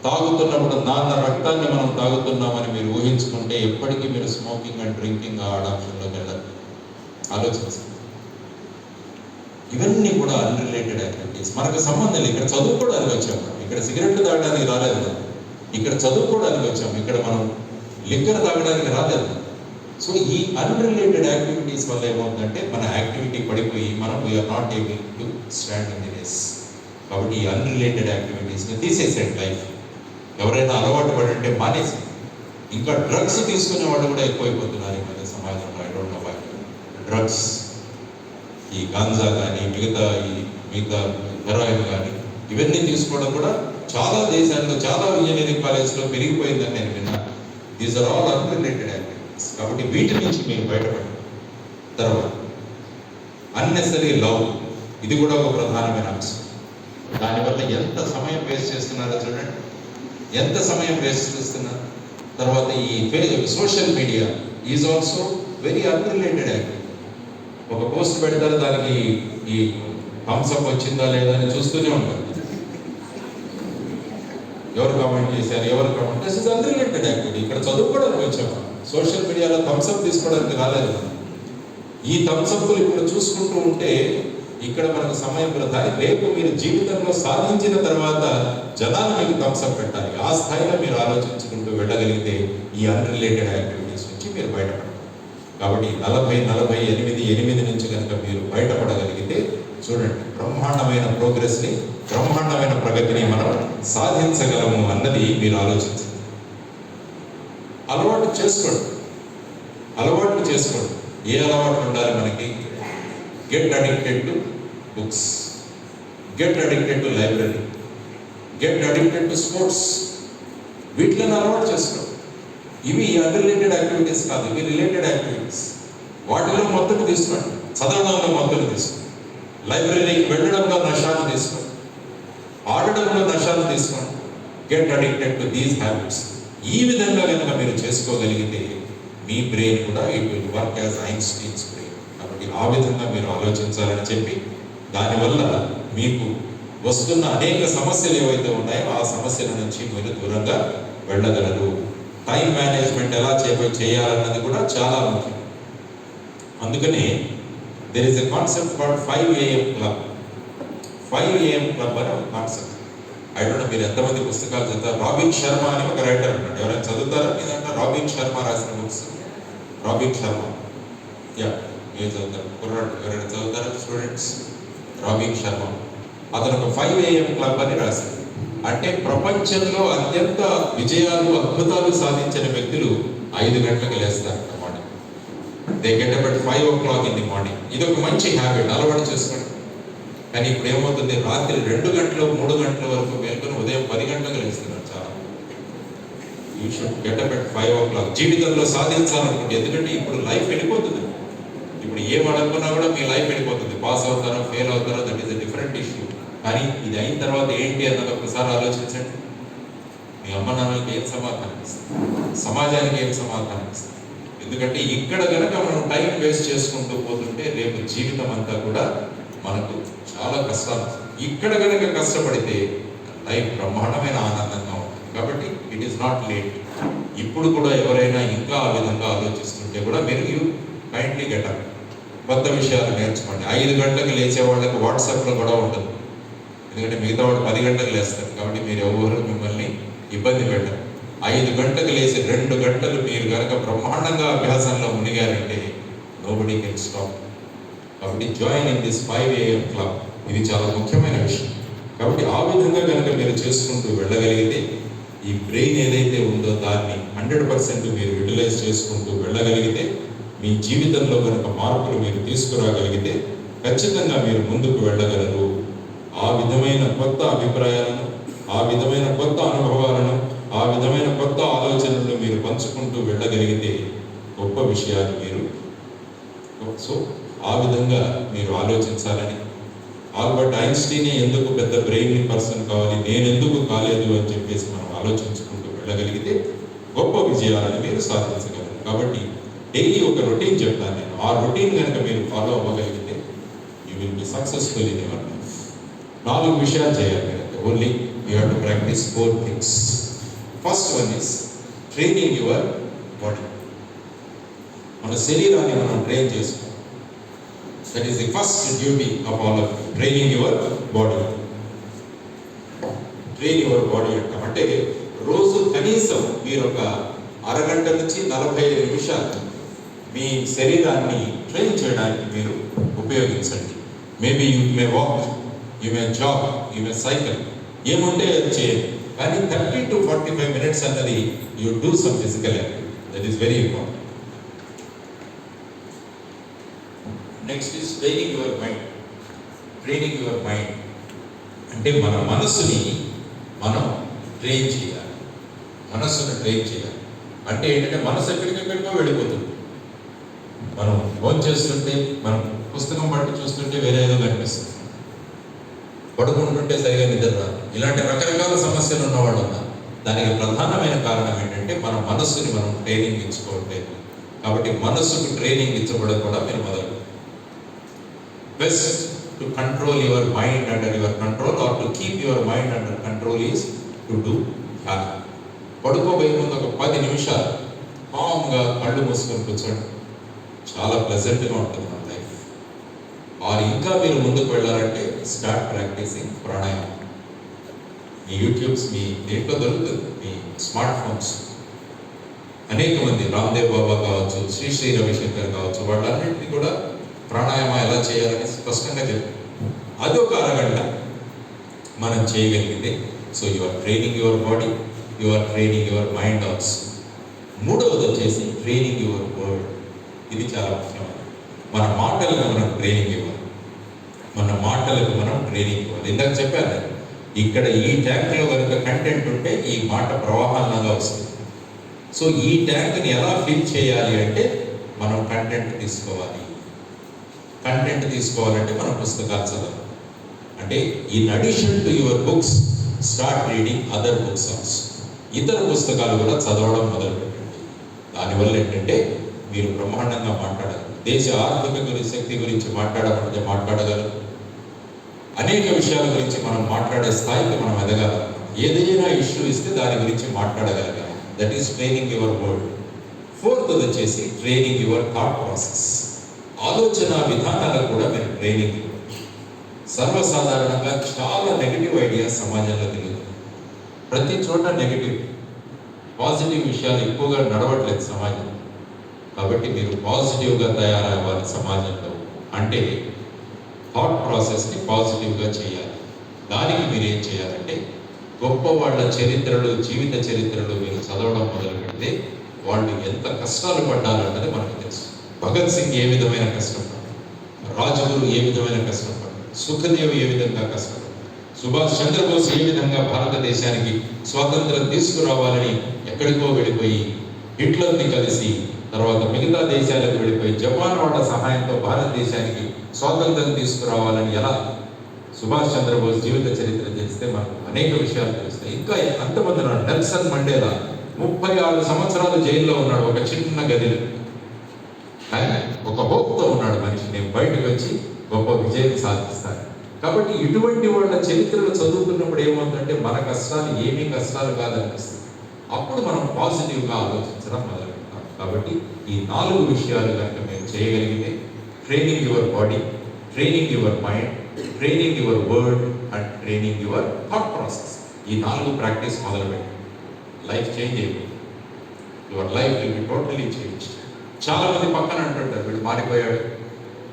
తాగుతున్నప్పుడు నాన్న రక్తాన్ని మనం తాగుతున్నామని మీరు ఊహించుకుంటే ఎప్పటికీ మీరు స్మోకింగ్ అండ్ డ్రింకింగ్ ఆ అడాప్షన్లోకి వెళ్ళరు. ఆలోచించండి. ఇవన్నీ కూడా అన్రిలేటెడ్ యాక్టివిటీస్, మనకు సంబంధం లేదు. ఇక్కడ చదువుకోవడానికి వచ్చాము, ఇక్కడ సిగరెట్లు తాగడానికి రాలేదు, ఇక్కడ చదువుకోవడానికి వచ్చాము, ఇక్కడ మనం లిక్కర్ తాగడానికి రాలేదు. సో ఈ అన్రిలేటెడ్ యాక్టివిటీస్ వల్ల ఏమవుతుందంటే మన యాక్టివిటీ పడిపోయి మనం we are not able to stand in the race. కాబట్టి ఈ అన్రిలేటెడ్ యాక్టివిటీస్ని తీసేసేయండి లైఫ్. ఎవరైనా అలవాటు పడంటే మానేసి. ఇంకా డ్రగ్స్ తీసుకునే వాళ్ళు కూడా ఎక్కువైపోతున్నారు ఈ మధ్య సమాజంలో. I don't know why. Drugs, ఈ గాంజా కానీ మిగతా హెరాయిన్ కానీ ఇవన్నీ తీసుకోవడం కూడా చాలా దేశాల్లో చాలా ఇంజనీరింగ్ కాలేజ్లో పెరిగిపోయిందని నేను విన్నాను. These are all unrelated activities. కాబట్టి వీటి నుంచి మీరు బయటపడండి. తర్వాత అన్నెసరీ లవ్, ఇది కూడా ఒక ప్రధానమైన అంశం. దానివల్ల ఎంత సమయం వేస్ట్ చేస్తున్నారో చూడండి, ఎంత సమయం వేస్ట్ చేస్తున్నారు. తర్వాత ఈ social media is also very unrelated activity. ఒక పోస్ట్ పెడతారు, దానికి ఈ థమ్స్అప్ వచ్చిందా లేదా అని చూస్తూనే ఉంటారు. ఎవరు కామెంట్ చేశారు, ఎవరు comment, this is unrelated activity. ఇక్కడ చదువుకోవడానికి వచ్చాము, సోషల్ మీడియాలో థమ్స్అప్ తీసుకోవడానికి రాలేదు. ఈ థమ్స్అప్లు ఇప్పుడు చూసుకుంటూ ఉంటే ఇక్కడ మనకు సమయం వృధా. రేపు మీరు జీవితంలో సాధించిన తర్వాత జనాలు మీకు థమ్స్అప్ పెట్టాలి. ఆ స్థాయిలో మీరు ఆలోచించుకుంటూ వెళ్ళగలిగితే ఈ అన్రిలేటెడ్ యాక్టివిటీస్ నుంచి మీరు బయటపడాలి. కాబట్టి 40-48 నుంచి కనుక మీరు బయటపడగలిగితే చూడండి, బ్రహ్మాండమైన ప్రోగ్రెస్ని, బ్రహ్మాండమైన ప్రగతిని మనం సాధించగలము అన్నది మీరు ఆలోచించండి. అలవాటు చేసుకోండి. ఏ అలవాటు ఉండాలి మనకి? Get addicted to books, get addicted to library, get addicted to sports. వీటిని అలవాటు చేసుకోండి. ఇవి అన్రిలేటెడ్ యాక్టివిటీస్ కాదు, ఇవి రిలేటెడ్ యాక్టివిటీస్. వాటిలో మొత్తం తీసుకోండి, చదవడంలో మొత్తం తీసుకోండి, లైబ్రరీకి వెళ్ళడంలో నష్టాలు తీసుకోండి, ఆడడంలో నష్టాలు తీసుకోండి. Get addicted to these habits. ఈ విధంగా కనుక మీరు చేసుకోగలిగితే మీ బ్రెయిన్ కూడా it will work as Einstein's brain. కాబట్టి ఆ విధంగా మీరు ఆలోచించాలని చెప్పి, దానివల్ల మీకు వస్తున్న అనేక సమస్యలు ఏవైతే ఉన్నాయో ఆ సమస్యల నుంచి మీరు దూరంగా వెళ్ళగలరు. టైం మేనేజ్మెంట్ ఎలా చేయాలన్నది కూడా చాలా ముఖ్యం. అందుకని there is a concept called 5 AM club. 5 AM club అని ఒక కాన్సెప్ట్. ఐ డోంట్ నో మీరు ఎంతమంది పుస్తకాలు చదువుతారు. రాబిన్ శర్మ అని ఒక రైటర్ ఉన్నాడు. ఎవరైనా చదువుతారా? మీదంటే రాబిన్ శర్మ రాసిన బుక్స్. రాబిన్ శర్మ, మీరు చదువుతారు, కుర్రాడు ఎవరైనా చదువుతారా స్టూడెంట్స్? రాబిన్ శర్మ అతను ఒక 5 AM క్లబ్ అని రాశాడు. అంటే ప్రపంచంలో అత్యంత విజయాలు, అద్భుతాలు సాధించిన వ్యక్తులు 5 గంటలకు లేస్తారు అన్నమాట. They get up at 5 o'clock in the morning. ఇది ఒక మంచి హ్యాబిట్, అలవాటు చేసుకోండి. కానీ ఇప్పుడు ఏమవుతుంది, రాత్రి 2 గంటలు 3 గంటల వరకు మేల్కొని ఉదయం 10 గంటలకు లేస్తున్నారు చాలా. You should get up at 5 o'clock. జీవితంలో సాధించాలనుకుంటే, ఎందుకంటే ఇప్పుడు లైఫ్ వెళ్ళిపోతుంది. ఇప్పుడు ఏం అనుకున్నా కూడా మీ లైఫ్ వెళ్ళిపోతుంది. పాస్ అవుతారో ఫెయిల్ అవుతారో that is a different issue. కానీ ఇది అయిన తర్వాత ఏంటి అన్నది ఒకసారి ఆలోచించండి. మీ అమ్మ నాన్నలకి ఏం సమాధానం ఇస్తుంది, సమాజానికి ఏం సమాధానం ఇస్తుంది? ఎందుకంటే ఇక్కడ కనుక మనం టైం వేస్ట్ చేసుకుంటూ పోతుంటే రేపు జీవితం అంతా కూడా మనకు చాలా కష్టాలు. ఇక్కడ కనుక కష్టపడితే లైఫ్ బ్రహ్మాండమైన ఆనందంగా ఉంటుంది. కాబట్టి ఇట్ ఈస్ నాట్ లేట్. ఇప్పుడు కూడా ఎవరైనా ఇంకా ఆ విధంగా ఆలోచిస్తుంటే కూడా మీరు కైండ్లీ గెటప్. కొత్త విషయాలు నేర్చుకోండి. 5 గంటలకు లేచే వాళ్ళకి వాట్సాప్లో కూడా ఉండదు, ఎందుకంటే మిగతా వాడు 10 గంటలకు లేస్తారు. కాబట్టి మీరు ఎవరు మిమ్మల్ని ఇబ్బంది పెట్టరు. 5 గంటలకు లేచి 2 గంటలు మీరు కనుక బ్రహ్మాండంగా అభ్యాసంలో మునిగారంటే నోబడీ కెన్ స్టాప్. కాబట్టి join in this 5 AM club. ఇది చాలా ముఖ్యమైన విషయం. కాబట్టి ఆ విధంగా కనుక మీరు చేసుకుంటూ వెళ్ళగలిగితే ఈ బ్రెయిన్ ఏదైతే ఉందో దాన్ని 100% మీరు యూటిలైజ్ చేసుకుంటూ వెళ్ళగలిగితే మీ జీవితంలో కనుక మార్పులు మీరు తీసుకురాగలిగితే ఖచ్చితంగా మీరు ముందుకు వెళ్ళగలరు. ఆ విధమైన కొత్త అభిప్రాయాలను, ఆ విధమైన కొత్త అనుభవాలను, ఆ విధమైన కొత్త ఆలోచనలను మీరు పంచుకుంటూ వెళ్ళగలిగితే గొప్ప విషయాలు మీరు. సో ఆ విధంగా మీరు ఆలోచించాలని, ఆల్బర్ట్ ఐన్స్టీనే ఎందుకు పెద్ద బ్రెయిన్ పర్సన్ కావాలి, నేను ఎందుకు కాలేదు అని చెప్పేసి మనం ఆలోచించుకుంటూ వెళ్ళగలిగితే గొప్ప విజయాలను మీరు సాధించగలరు. కాబట్టి డైలీ ఒక రొటీన్ చెప్తాను నేను. ఆ రొటీన్ కనుక మీరు ఫాలో అవ్వగలిగితే you will be successful in your life. 4 విషయాలు చేయాలి మీరు. Only you have to practise 4 things. First one is training your body. మన శరీరాన్ని మనం ట్రైన్ చేసుకోవాలి. That is the first duty of all of you. Training your body. Train your body అంటే రోజు కనీసం మీరు ఒక అరగంట నుంచి 45 నిమిషాలు మీ శరీరాన్ని ట్రైన్ చేయడానికి మీరు ఉపయోగించండి. Maybe you may walk, you may jog, you may cycle, ఏముంటే అది చేయండి. కానీ 30 to 45 minutes అన్నది you do some physical activity. That is very important. Next is training your mind. Training your mind అంటే మన మనస్సుని మనం ట్రైన్ చేయాలి. మనస్సును ట్రైన్ చేయాలి అంటే ఏంటంటే మనసు ఎక్కడికెక్కడికో వెళ్ళిపోతుంది. మనం ఫోన్ చేస్తుంటే, మనం పుస్తకం పట్టి చూస్తుంటే వేరే ఏదో కనిపిస్తుంది, పడుకుంటుంటే సరిగా నిద్ర రాదు. ఇలాంటి రకరకాల సమస్యలు ఉన్నవాళ్ళు ఉన్నారు. దానికి ప్రధానమైన కారణం ఏంటంటే మన మనస్సుని మనం ట్రైనింగ్ ఇచ్చుకోవట్లేదు. కాబట్టి మనస్సుకు ట్రైనింగ్ ఇచ్చబడడం కూడా మీరు మొదలు. Best to control your mind under your control or to keep your mind under control is to do ధ్యానం. పడుకోబోయే ముందు ఒక 10 నిమిషాలు కామ్గా కళ్ళు మూసుకొని కూర్చోండి. చాలా ప్లెజెంట్గా ఉంటుంది మన లైఫ్. ఆర్ ఇంకా మీరు ముందుకు వెళ్ళాలంటే స్టార్ట్ ప్రాక్టీసింగ్ ప్రాణాయామం. మీ యూట్యూబ్స్ మీ దేంట్లో దొరుకుతుంది, మీ స్మార్ట్ ఫోన్స్. అనేక మంది రామ్దేవ్ బాబా కావచ్చు, శ్రీ శ్రీ రవిశంకర్ కావచ్చు, వాళ్ళన్నింటినీ కూడా ప్రాణాయామం ఎలా చేయాలని స్పష్టంగా చెప్పారు. అదొక అరగంట మనం చేయగలిగితే so you are training your body, you are training your mind also. మూడవది వచ్చేసి ట్రైనింగ్ యువర్ వర్డ్. ఇది చాలా ముఖ్యమైనది. మన మాటలకు మనం ట్రైనింగ్ ఇవ్వాలి. మన మాటలకు మనం ట్రైనింగ్ ఇవ్వాలి. ఇందాక చెప్పాను, ఇక్కడ ఈ ట్యాంక్లో కనుక కంటెంట్ ఉంటే ఈ మాట ప్రవాహంలాగా వస్తుంది. సో ఈ ట్యాంక్ని ఎలా ఫిల్ చేయాలి అంటే మనం కంటెంట్ తీసుకోవాలి. కంటెంట్ తీసుకోవాలంటే మనం పుస్తకాలు చదవాలి. అంటే in addition to your books start reading other books also. ఇతర పుస్తకాలు కూడా చదవడం మొదలుపెట్టండి. దానివల్ల ఏంటంటే మీరు బ్రహ్మాండంగా మాట్లాడగలరు. దేశ ఆర్థిక శక్తి గురించి మాట్లాడమంటే మాట్లాడగలరు. అనేక విషయాల గురించి మనం మాట్లాడే స్థాయికి మనం ఎదగాలి. ఏదైనా ఇష్యూ ఇస్తే దాని గురించి మాట్లాడగలగాలి. That is training your word. Fourth వచ్చేసి ట్రైనింగ్ యువర్ థాట్ ప్రాసెస్. ఆలోచన విధానాలకు కూడా మీరు ట్రైనింగ్ ఇవ్వాలి. సర్వసాధారణంగా చాలా నెగిటివ్ ఐడియాస్ సమాజంలో తిరుగుతాయి. ప్రతి చోట నెగిటివ్, పాజిటివ్ విషయాలు ఎక్కువగా నడవట్లేదు సమాజం. కాబట్టి మీరు పాజిటివ్గా తయారవ్వాలి సమాజంలో. అంటే థాట్ ప్రాసెస్ని పాజిటివ్గా చేయాలి. దానికి మీరు ఏం చేయాలంటే గొప్ప వాళ్ళ చరిత్రలు, జీవిత చరిత్రలు మీరు చదవడం మొదలు పెడితే వాళ్ళు ఎంత కష్టాలు పడ్డారన్నది మనకు తెలుసు. భగత్ సింగ్ ఏ విధమైన కష్టపడ్డారు, రాజగురు ఏ విధమైన కష్టపడ్డారు, సుఖదేవ్ ఏ విధంగా కష్టపడ్డారు, సుభాష్ చంద్రబోస్ ఏ విధంగా భారతదేశానికి స్వాతంత్రం తీసుకురావాలని ఎక్కడికో వెళ్ళిపోయి హిట్లర్ని కలిసి తర్వాత మిగతా దేశాలకు వెళ్ళిపోయి జపాన్ వాళ్ళ సహాయంతో భారతదేశానికి స్వాతంత్రం తీసుకురావాలని ఎలా సుభాష్ చంద్రబోస్ జీవిత చరిత్ర తెలిస్తే మనకు అనేక విషయాలు తెలుస్తాయి. ఇంకా అంతమంది ఉన్నాడు. నెల్సన్ మండేలా 36 సంవత్సరాలు జైల్లో ఉన్నాడు, ఒక చిన్న గదిలో. ఒక హోప్తో ఉన్నాడు మనిషి, నేను బయటకు వచ్చి గొప్ప విజయం సాధిస్తాను. కాబట్టి ఇటువంటి వాళ్ళ చరిత్రలు చదువుతున్నప్పుడు ఏమవుతుందంటే మన కష్టాలు ఏమీ కష్టాలు కాదనిపిస్తుంది. అప్పుడు మనం పాజిటివ్గా ఆలోచించడం మొదలు పెడతాం. కాబట్టి ఈ 4 విషయాలు కనుక మీరు చేయగలిగితే, training your body, training your mind, training your word and training your thought process, ఈ 4 ప్రాక్టీస్ మొదలు పెట్టి లైఫ్ చేంజ్ అయిపోతుంది. Your life will B totally change. చాలా మంది పక్కన అంటుంటారు వీడు మారిపోయాడు,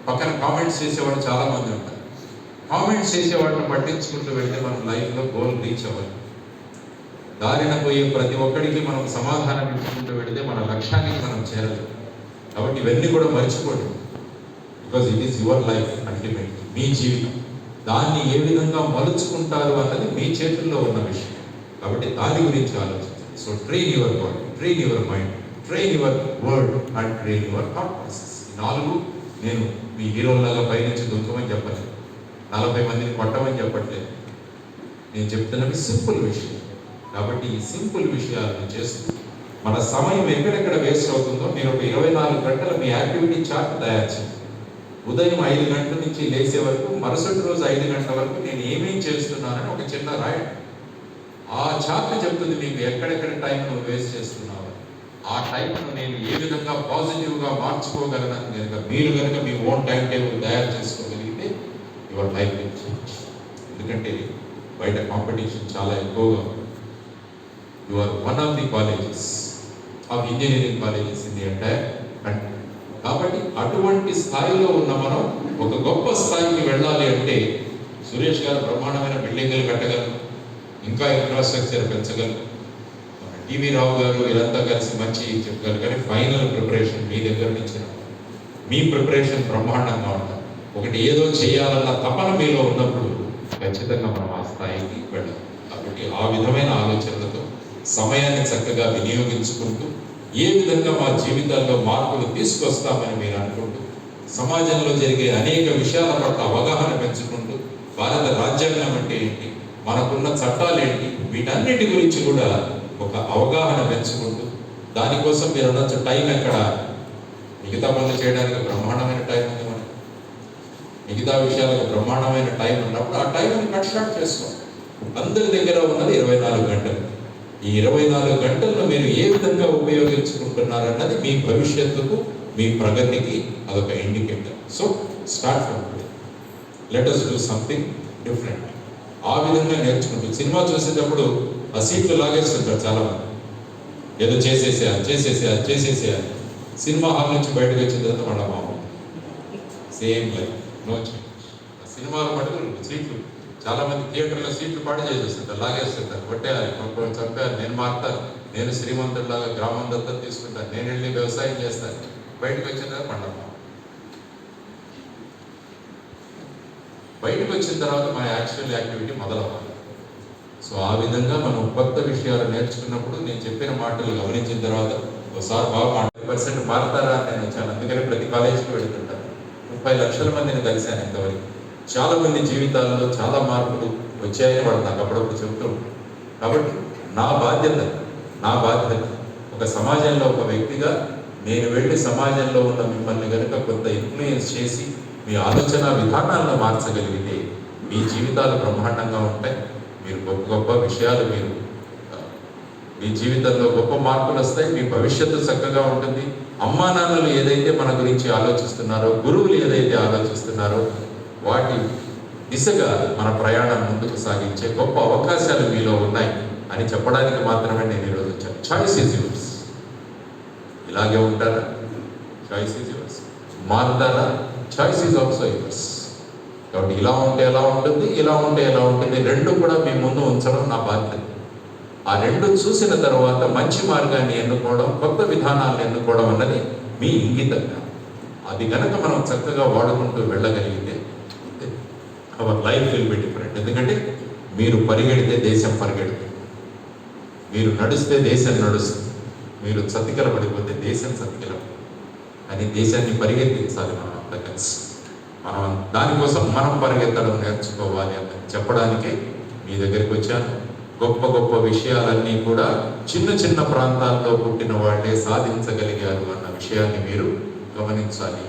పక్కన కామెంట్స్ చేసేవాడు చాలా మంది ఉంటారు. కామెంట్స్ చేసేవాడిని పట్టించుకుంటూ వెళ్తే మనం లైఫ్లో గోల్ రీచ్ అవ్వాలి. దారిన పోయే ప్రతి ఒక్కడికి మనం సమాధానం ఇచ్చుకుంటూ వెళితే మన లక్ష్యానికి మనం చేరలేదు. కాబట్టి ఇవన్నీ కూడా మర్చిపోండి. Because it is your life, ultimate మీ జీవితం. దాన్ని ఏ విధంగా మలుచుకుంటారు అన్నది మీ చేతుల్లో ఉన్న విషయం. కాబట్టి దాని గురించి ఆలోచించండి. So train your body, train your mind, train your word and train your thought process. ఈ 4 నేను మీ హీరోలాగా పైనుంచి దుంకమని చెప్పలేదు, 40 మందిని కొట్టమని చెప్పట్లేదు. నేను చెప్తున్నవి సింపుల్ విషయం. కాబట్టి ఈ సింపుల్ విషయాలను చేస్తూ మన సమయం ఎక్కడెక్కడ వేస్ట్ అవుతుందో మీరు ఒక 24 గంటల మీ యాక్టివిటీ చార్ట్ తయారు చేయండి. ఉదయం 5 గంటల నుంచి లేచే వరకు, మరుసటి రోజు 5 గంటల వరకు నేను ఏమేం చేస్తున్నానని ఒక చిన్న రాయండి. ఆ చార్ట్ చెప్తుంది మీకు ఎక్కడెక్కడ టైం నువ్వు వేస్ట్ చేస్తున్నావు, ఆ టైంను నేను ఏ విధంగా పాజిటివ్గా మార్చుకోగలనని మీరు కనుక మీ ఓన్ టైం టేబుల్ తయారు చేసుకోగలిగితే యువర్ లైఫ్ విల్ చేంజ్. ఎందుకంటే బయట కాంపిటీషన్ చాలా ఎక్కువగా ఉంది. You are one of the colleges of engineering colleges in the entire country. కాబట్టి అటువంటి స్థాయిలో ఉన్న మనం ఒక గొప్ప స్థాయికి వెళ్ళాలి అంటే సురేష్ గారు బ్రహ్మాండమైన బిల్డింగ్లు కట్టగలరు, ఇంకా ఇన్ఫ్రాస్ట్రక్చర్ పెంచగలరు, టీవీ రావు గారు వీరంతా కలిసి మంచి చెప్పగలరు. కానీ ఫైనల్ ప్రిపరేషన్ మీ దగ్గర నుంచి మీ ప్రిపరేషన్ బ్రహ్మాండంగా ఉండాలి. ఒకటి ఏదో చేయాలన్న తపన మీలో ఉన్నప్పుడు ఖచ్చితంగా మనం ఆ స్థాయికి వెళ్ళాలి. కాబట్టి ఆ విధమైన ఆలోచనలతో సమయాన్ని చక్కగా వినియోగించుకుంటూ ఏ విధంగా మా జీవితాల్లో మార్పులు తీసుకొస్తామని మీరు అనుకుంటూ, సమాజంలో జరిగే అనేక విషయాల పట్ల అవగాహన పెంచుకుంటూ, భారత రాజ్యాంగం అంటే ఏంటి, మనకున్న చట్టాలు ఏంటి, వీటన్నిటి గురించి కూడా ఒక అవగాహన పెంచుకుంటూ, దానికోసం మీరు అనొచ్చు టైం ఎక్కడ, మిగతా పనులు చేయడానికి బ్రహ్మాండమైన టైం ఉంది మనకి, మిగతా విషయాలకు బ్రహ్మాండమైన టైం ఉన్నప్పుడు ఆ టైంని కట్ షార్ట్ చేసుకోండి. అందరి దగ్గర ఉన్నది 24 గంటలు. ఈ 24 గంటలను మీరు ఏ విధంగా ఉపయోగించుకుంటున్నారన్నది మీ భవిష్యత్తుకు, మీ ప్రగతికి అదొక indicator. So start from today, let us do something different. ఆ విధంగా నేర్చుకుంటూ సినిమా చూసేటప్పుడు ఆ సీట్లు లాగేస్తుంటారు చాలా మంది, ఏదో చేసేసేయాలి. సినిమా హాల్ నుంచి బయటకు వచ్చిన తర్వాత వాళ్ళ మామూలు సేమ్ లైఫ్, నో చేంజ్. సినిమాలో మటుకు సీట్లు చాలా మంది థియేటర్లో సీట్లు పాడు చేసేస్తుంటారు, లాగేస్తుంటారు, కొట్టేయాలి, చంపేయాలి, నేను మారుతాను, నేను శ్రీమంతుడిలాగా గ్రామం దత్తత తీసుకుంటాను, నేను వెళ్ళి వ్యవసాయం చేస్తాను, బయటకు వచ్చిన తర్వాత పండమ్మ. బయటకు వచ్చిన తర్వాత మన యాక్చువల్ యాక్టివిటీ మొదలవ్వాలి. సో ఆ విధంగా మనం కొత్త విషయాలు నేర్చుకున్నప్పుడు నేను చెప్పిన మాటలు గమనించిన తర్వాత ఒకసారి బాగా 100% మారుతారా అని నేను వచ్చాను. అందుకని ప్రతి కాలేజీకి వెళుతుంటాను. 30 లక్షల మందిని కలిశాను ఇంతవరకు. చాలా మంది జీవితాల్లో చాలా మార్పులు వచ్చాయని వాళ్ళు నాకు అప్పుడప్పుడు చెబుతూ ఉంటారు. కాబట్టి నా బాధ్యత ఒక సమాజంలో ఒక వ్యక్తిగా నేను వెళ్ళి సమాజంలో ఉన్న మిమ్మల్ని కనుక కొంత ఇన్ఫ్లుయెన్స్ చేసి మీ ఆలోచన విధానాలను మార్చగలిగితే మీ జీవితాలు బ్రహ్మాండంగా ఉంటాయి. మీరు గొప్ప విషయాలు మీ జీవితంలో గొప్ప మార్పులు వస్తాయి. మీ భవిష్యత్తు చక్కగా ఉంటుంది. అమ్మా నాన్నలు ఏదైతే మన గురించి ఆలోచిస్తున్నారో, గురువులు ఏదైతే ఆలోచిస్తున్నారో వాటి దిశగా మన ప్రయాణం ముందుకు సాగించే గొప్ప అవకాశాలు మీలో ఉన్నాయి అని చెప్పడానికి మాత్రమే నేను ఈరోజు వచ్చాను. Choice is yours. ఇలాగే ఉంటారా? Choice is yours. మారుతారా? Choice is also yours. కాబట్టి ఇలా ఉంటే ఎలా ఉంటుంది, ఇలా ఉంటే ఎలా ఉంటుంది, రెండు కూడా మీ ముందు ఉంచడం నా బాధ్యత. ఆ రెండు చూసిన తర్వాత మంచి మార్గాన్ని ఎన్నుకోవడం, కొత్త విధానాలను ఎన్నుకోవడం అన్నది మీ ఇంగితంగా. అది కనుక మనం చక్కగా వాడుకుంటూ వెళ్ళగలిగితే our life will be different. ఎందుకంటే మీరు పరిగెడితే దేశం పరిగెడుతుంది, మీరు నడిస్తే దేశం నడుస్తుంది, మీరు చతికిల పడిపోతే దేశం చతికిల. కానీ దేశాన్ని పరిగెత్తించాలి మనం అంతా కలిసి. మనం దానికోసం మనం పరిగెత్తడం నేర్చుకోవాలి అని చెప్పడానికే మీ దగ్గరికి వచ్చాను. గొప్ప విషయాలన్నీ కూడా చిన్న ప్రాంతాల్లో పుట్టిన వాళ్ళే సాధించగలిగారు అన్న విషయాన్ని మీరు గమనించాలి.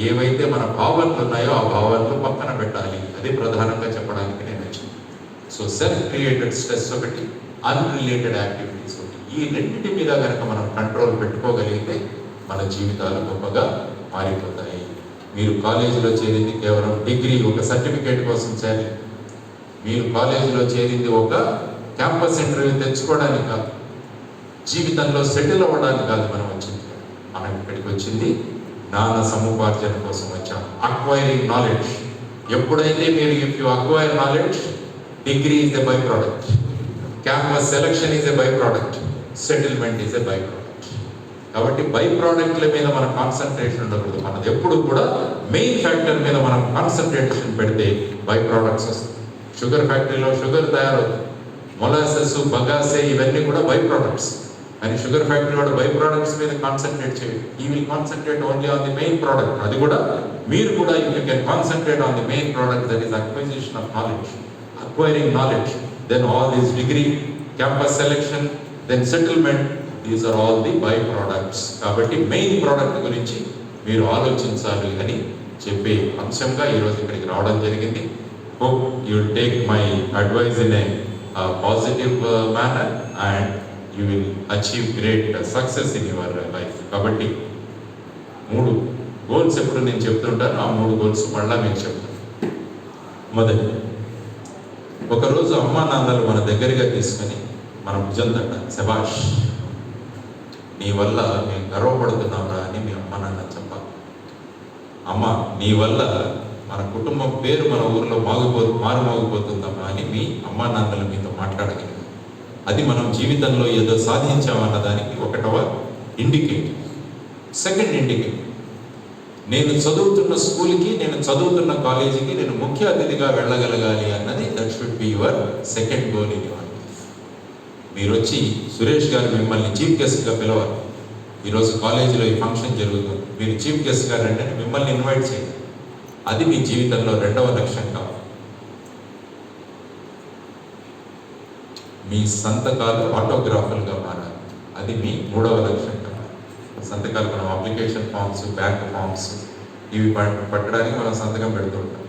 ఏవైతే మన భావనలు ఉన్నాయో ఆ భావనలు పక్కన పెట్టాలి. అది ప్రధానంగా చెప్పడానికి నేను వచ్చాను. సో సెల్ఫ్ క్రియేటెడ్ స్ట్రెస్ ఒకటి, అన్రిలేటెడ్ యాక్టివిటీస్ ఒకటి. ఈ రెండింటి మీద కనుక మనం కంట్రోల్ పెట్టుకోగలిగితే మన జీవితాలు గొప్పగా మారిపోతాయి. మీరు కాలేజీలో చేరింది కేవలం డిగ్రీ, ఒక సర్టిఫికేట్ కోసం చేరి, మీరు కాలేజీలో చేరింది ఒక క్యాంపస్ ఇంటర్వ్యూ తెచ్చుకోవడానికి కాదు, జీవితంలో సెటిల్ అవ్వడానికి కాదు మనం వచ్చింది. మనం ఇక్కడికి వచ్చింది జ్ఞాన సముపార్జన కోసం వచ్చాం. Acquiring knowledge. ఎప్పుడైతే మీరు if you acquire knowledge, degree is a by product, campus selection is a by product, settlement is a by product. కాబట్టి బై ప్రోడక్ట్ల మీద మన కాన్సన్ట్రేషన్ ఉండకూడదు. మనది ఎప్పుడు కూడా మెయిన్ ఫ్యాక్టర్ మీద మనం కాన్సన్ట్రేషన్ పెడితే బై ప్రోడక్ట్స్ వస్తాయి. షుగర్ ఫ్యాక్టరీలో షుగర్ తయారవుతుంది, మొలాసెస్, బగాసే, ఇవన్నీ కూడా బై ప్రోడక్ట్స్. కానీ షుగర్ ఫ్యాక్టరీ వాడు బై ప్రోడక్ట్స్ మీద కాన్సన్ట్రేట్ చేయండి. ఈ will concentrate only on the main product. అది కూడా మీరు కూడా you can concentrate on the main product, that is acquisition of knowledge, acquiring knowledge. Then all these degree, campus selection, then settlement, these are all the by products. కాబట్టి main product గురించి మీరు ఆలోచించాలి అని చెప్పే అంశంగా ఈరోజు ఇక్కడికి రావడం జరిగింది. Hope you will take my advice in a positive manner and you will achieve great success in your life. కాబట్టి 3 గోల్స్ ఎప్పుడు నేను చెప్తుంటాను, ఆ 3 గోల్స్ మళ్ళా మీకు చెప్తాను. మొదటి, ఒకరోజు అమ్మా నాన్నలు మన దగ్గరగా తీసుకొని మన భుజం తట్టాలి. శభాష్, నీ వల్ల మేము గర్వపడుతున్నాంరా అని మీ అమ్మ నాన్న చెప్పాలి. అమ్మ, నీ వల్ల మన కుటుంబం పేరు మన ఊరిలో మారుమోగిపోతుందమ్మా అని మీ అమ్మా నాన్నలు మీతో మాట్లాడగలిగారు. అది మనం జీవితంలో ఏదో సాధించామన్న దానికి 1వ ఇండికేటర్. సెకండ్ ఇండికేటర్, నేను చదువుతున్న స్కూల్కి, నేను చదువుతున్న కాలేజీకి నేను ముఖ్య అతిథిగా వెళ్ళగలగాలి అన్నది that should be your second goal in your life. మీరు వచ్చి సురేష్ గారు మిమ్మల్ని చీఫ్ గెస్ట్గా పిలవాలి. ఈరోజు కాలేజీలో ఈ ఫంక్షన్ జరుగుతుంది, మీరు చీఫ్ గెస్ట్గా రండి అని మిమ్మల్ని ఇన్వైట్ చేయండి. అది మీ జీవితంలో 2వ లక్ష్యం కావాలి. మీ సంతకాలు ఆటోగ్రాఫ్లుగా మారాలి. అది మీ 3వ లక్ష్యం కావాలి. సంతకాలు మనం అప్లికేషన్ ఫామ్స్, బ్యాంక్ ఫామ్స్ ఇవి పట్టడానికి మనం సంతకం పెడుతుంటాం.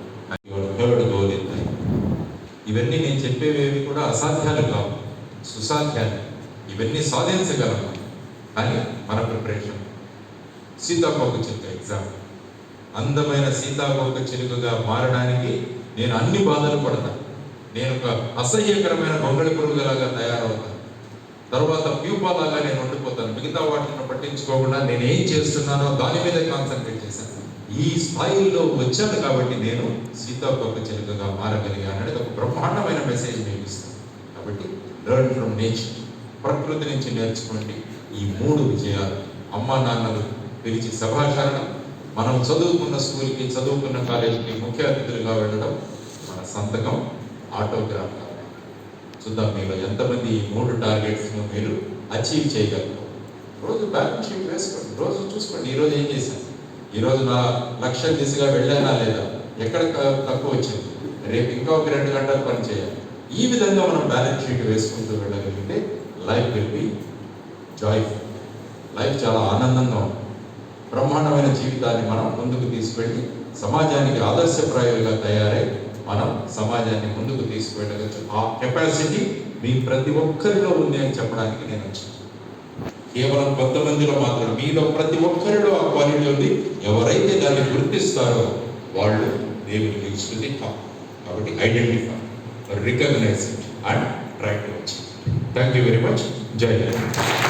Third goal in life. ఇవన్నీ నేను చెప్పేవి కూడా అసాధ్యాలు కావు, సుసాధ్యాలు. ఇవన్నీ సాధించగలము, కానీ మన ప్రిపరేషన్. సీతాకోక చిలుక ఎగ్జాంపుల్. అందమైన సీతాకోక చిలుకగా మారడానికి నేను అన్ని బాధలు పడతాను. నేను ఒక అసహ్యకరమైన గొంగళి పురుగులాగా తయారవుతాను. తర్వాత ప్యూపాలాగా నేను ఉండిపోతాను. మిగతా వాటిని పట్టించుకోకుండా నేను ఏం చేస్తున్నానో దాని మీద కాన్సన్ట్రేట్ చేశాను. ఈ స్థాయిలో వచ్చాను కాబట్టి నేను సీతాకోక చిలుకగా మారగలిగాను అనేది ఒక బ్రహ్మాండమైన మెసేజ్ మీకు ఇస్తాను. కాబట్టి లెర్న్ ఫ్రమ్ నేచర్, ప్రకృతి నుంచి నేర్చుకోండి. ఈ 3 విజయాలు, అమ్మా నాన్నలు పిలిచి సభాషరణం, మనం చదువుకున్న స్కూల్కి, చదువుకున్న కాలేజీకి ముఖ్య అతిథులుగా వెళ్ళడం, మన సంతకం ఆటోగ్రాఫ్ కావాలి. చూద్దాం మీలో ఎంతమంది ఈ 3 టార్గెట్స్ను మీరు అచీవ్ చేయగలరు. రోజు బ్యాలెన్స్ షీట్ వేసుకోండి, రోజు చూసుకోండి ఈరోజు ఏం చేశాను, ఈరోజు నా లక్ష్య దిశగా వెళ్ళానా లేదా, ఎక్కడ తక్కువ వచ్చింది, రేపు ఇంకా ఒక 2 గంటలు పని చేయాలి. ఈ విధంగా మనం బ్యాలెన్స్ షీట్ వేసుకుంటూ వెళ్ళగలిగితే life will be joyful. Life చాలా ఆనందంగా ఉంటుంది. బ్రహ్మాండమైన జీవితాన్ని మనం ముందుకు తీసుకెళ్ళి సమాజానికి ఆదర్శప్రాయాలుగా తయారై మనం సమాజాన్ని ముందుకు తీసుకువెళ్ళవచ్చు. ఆ కెపాసిటీ మీ ప్రతి ఒక్కరిలో ఉంది అని చెప్పడానికి నేను వచ్చాను. కేవలం కొంతమందిలో మాత్రం, మీలో ప్రతి ఒక్కరిలో ఆ క్వాలిటీ ఉంది. ఎవరైతే దాన్ని గుర్తిస్తారో వాళ్ళు దేవుని రీచ్ టాప్. కాబట్టి identify, recognise it and try to achieve. Thank you very much. జై హింద్.